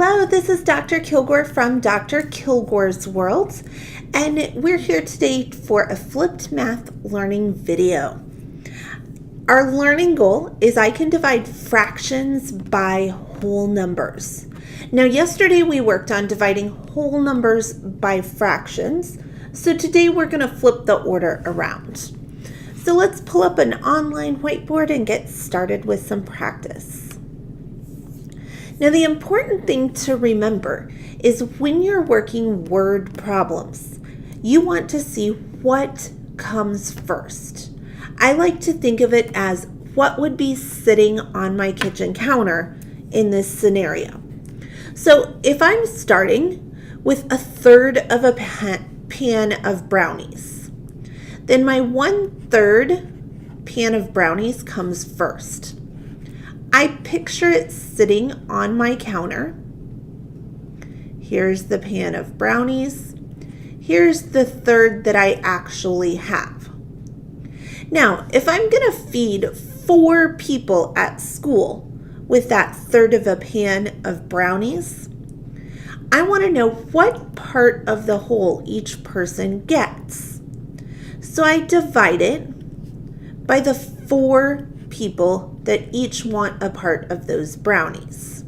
Hello, this is Dr. Kilgore from Dr. Kilgore's World, and we're here today for a flipped math learning video. Our learning goal is I can divide fractions by whole numbers. Now, yesterday we worked on dividing whole numbers by fractions, so today we're going to flip the order around. So let's pull up an online whiteboard and get started with some practice. Now, the important thing to remember is when you're working word problems, you want to see what comes first. I like to think of it as what would be sitting on my kitchen counter in this scenario. So if I'm starting with a third of a pan of brownies, then my 1/3 pan of brownies comes first. I picture it sitting on my counter. Here's the pan of brownies. Here's the third that I actually have. Now, if I'm going to feed 4 people at school with that third of a pan of brownies, I want to know what part of the whole each person gets. So I divide it by the 4 people that each want a part of those brownies.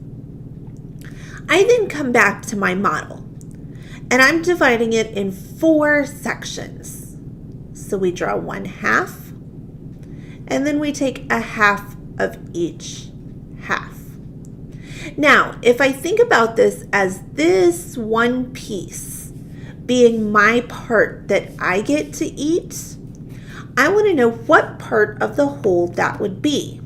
I then come back to my model, and I'm dividing it in 4 sections. So we draw 1/2, and then we take a half of each half. Now, if I think about this as this one piece being my part that I get to eat, I want to know what part of the whole that would be.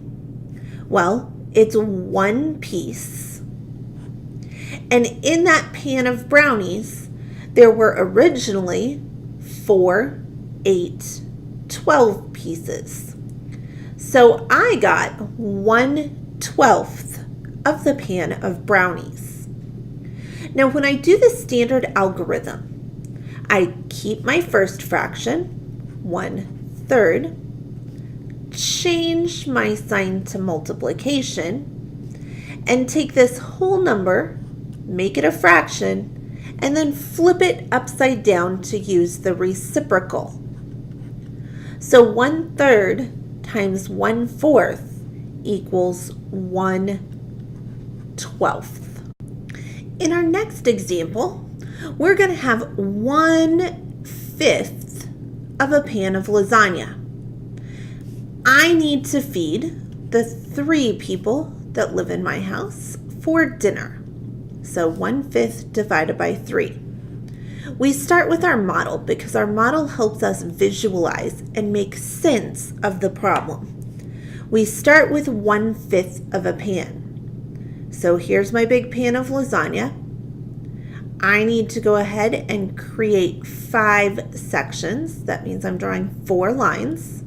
Well, it's 1 piece. And in that pan of brownies, there were originally 4, 8, 12 pieces. So I got 1/12 of the pan of brownies. Now, when I do the standard algorithm, I keep my first fraction, 1/3, change my sign to multiplication, and take this whole number, make it a fraction, and then flip it upside down to use the reciprocal. So 1/3 times 1/4 equals 1/12. In our next example, we're going to have 1/5 of a pan of lasagna. I need to feed the 3 people that live in my house for dinner. So 1/5 divided by 3. We start with our model because our model helps us visualize and make sense of the problem. We start with 1/5 of a pan. So here's my big pan of lasagna. I need to go ahead and create 5 sections. That means I'm drawing 4 lines.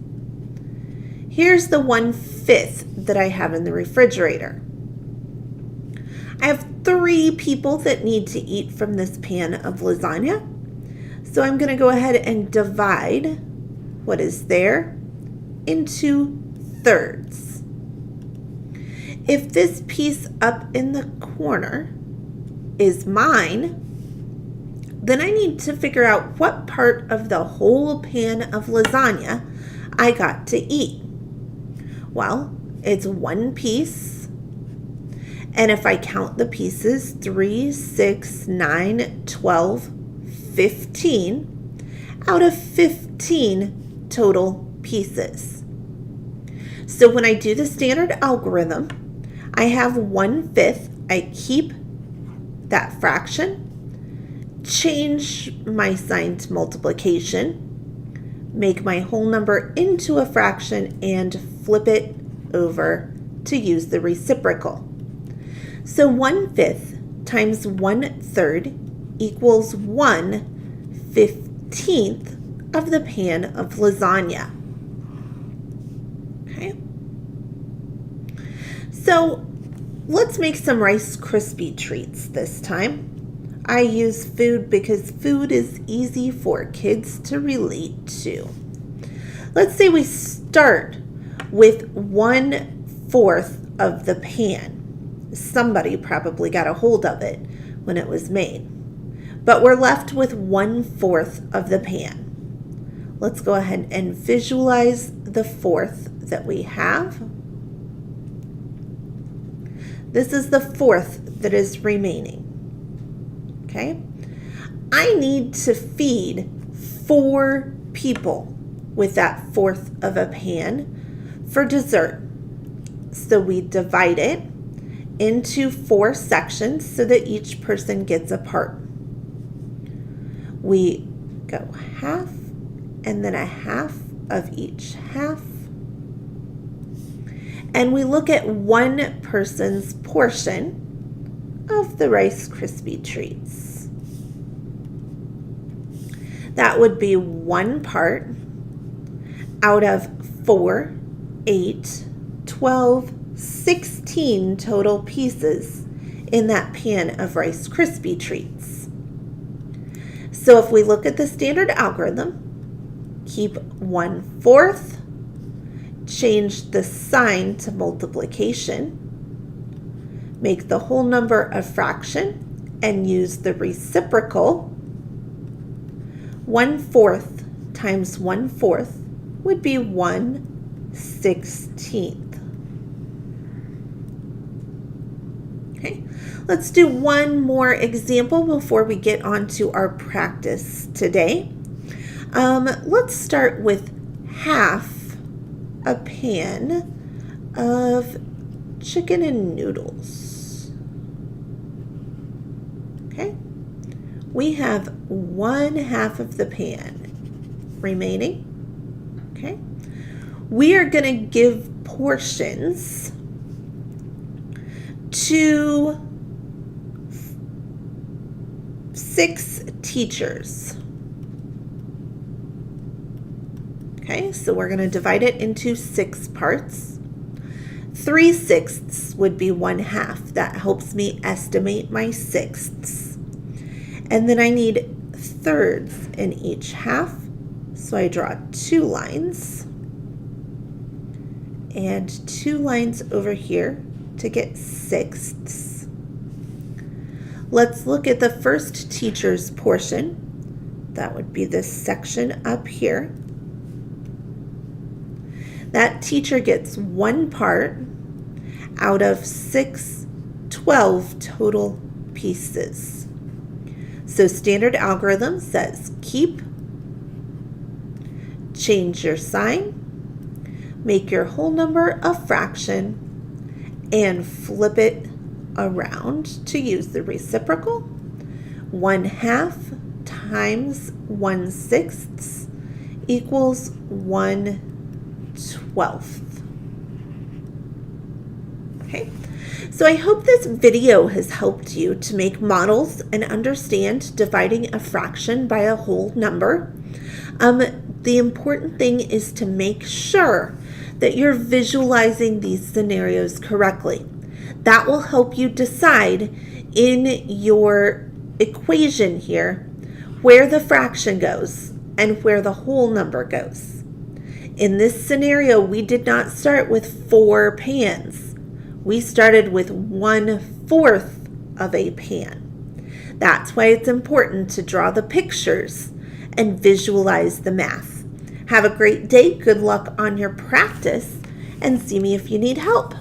Here's the 1/5 that I have in the refrigerator. I have 3 people that need to eat from this pan of lasagna. So I'm going to go ahead and divide what is there into thirds. If this piece up in the corner is mine, then I need to figure out what part of the whole pan of lasagna I got to eat. Well, it's 1 piece, and if I count the pieces, 3, 6, 9, 12, 15, out of 15 total pieces. So when I do the standard algorithm, I have 1/5, I keep that fraction, change my sign to multiplication, make my whole number into a fraction, and flip it over to use the reciprocal. So 1/5 times 1/3 equals 1/15 of the pan of lasagna. Okay. So let's make some Rice Krispie treats this time. I use food because food is easy for kids to relate to. Let's say we start with 1/4 of the pan. Somebody probably got a hold of it when it was made. But we're left with 1/4 of the pan. Let's go ahead and visualize the 1/4 that we have. This is the 1/4 that is remaining. Okay? I need to feed 4 people with that 1/4 of a pan for dessert. So we divide it into 4 sections so that each person gets a part. We go half and then a half of each half. And we look at one person's portion of the Rice Krispie treats. That would be 1 part out of 4, 8, 12, 16 total pieces in that pan of Rice Krispie treats. So if we look at the standard algorithm, keep 1/4, change the sign to multiplication, make the whole number a fraction, and use the reciprocal. 1/4 times 1/4 would be 1/16. Okay, let's do one more example before we get on to our practice today. Let's start with half a pan of chicken and noodles. Okay, we have 1/2 of the pan remaining. Okay, we are going to give portions to 6 teachers. Okay, so we're going to divide it into 6 parts. 3/6 would be 1/2. That helps me estimate my sixths. And then I need thirds in each half. So I draw 2 lines and 2 lines over here to get sixths. Let's look at the first teacher's portion. That would be this section up here. That teacher gets 1 part out of 6, 12 total pieces. So standard algorithm says keep, change your sign, make your whole number a fraction, and flip it around to use the reciprocal. 1/2 times 1/6 equals 1/12. Okay, so I hope this video has helped you to make models and understand dividing a fraction by a whole number. The important thing is to make sure that you're visualizing these scenarios correctly. That will help you decide in your equation here where the fraction goes and where the whole number goes. In this scenario, we did not start with 4 pans. We started with 1/4 of a pan. That's why it's important to draw the pictures and visualize the math. Have a great day, good luck on your practice, and see me if you need help.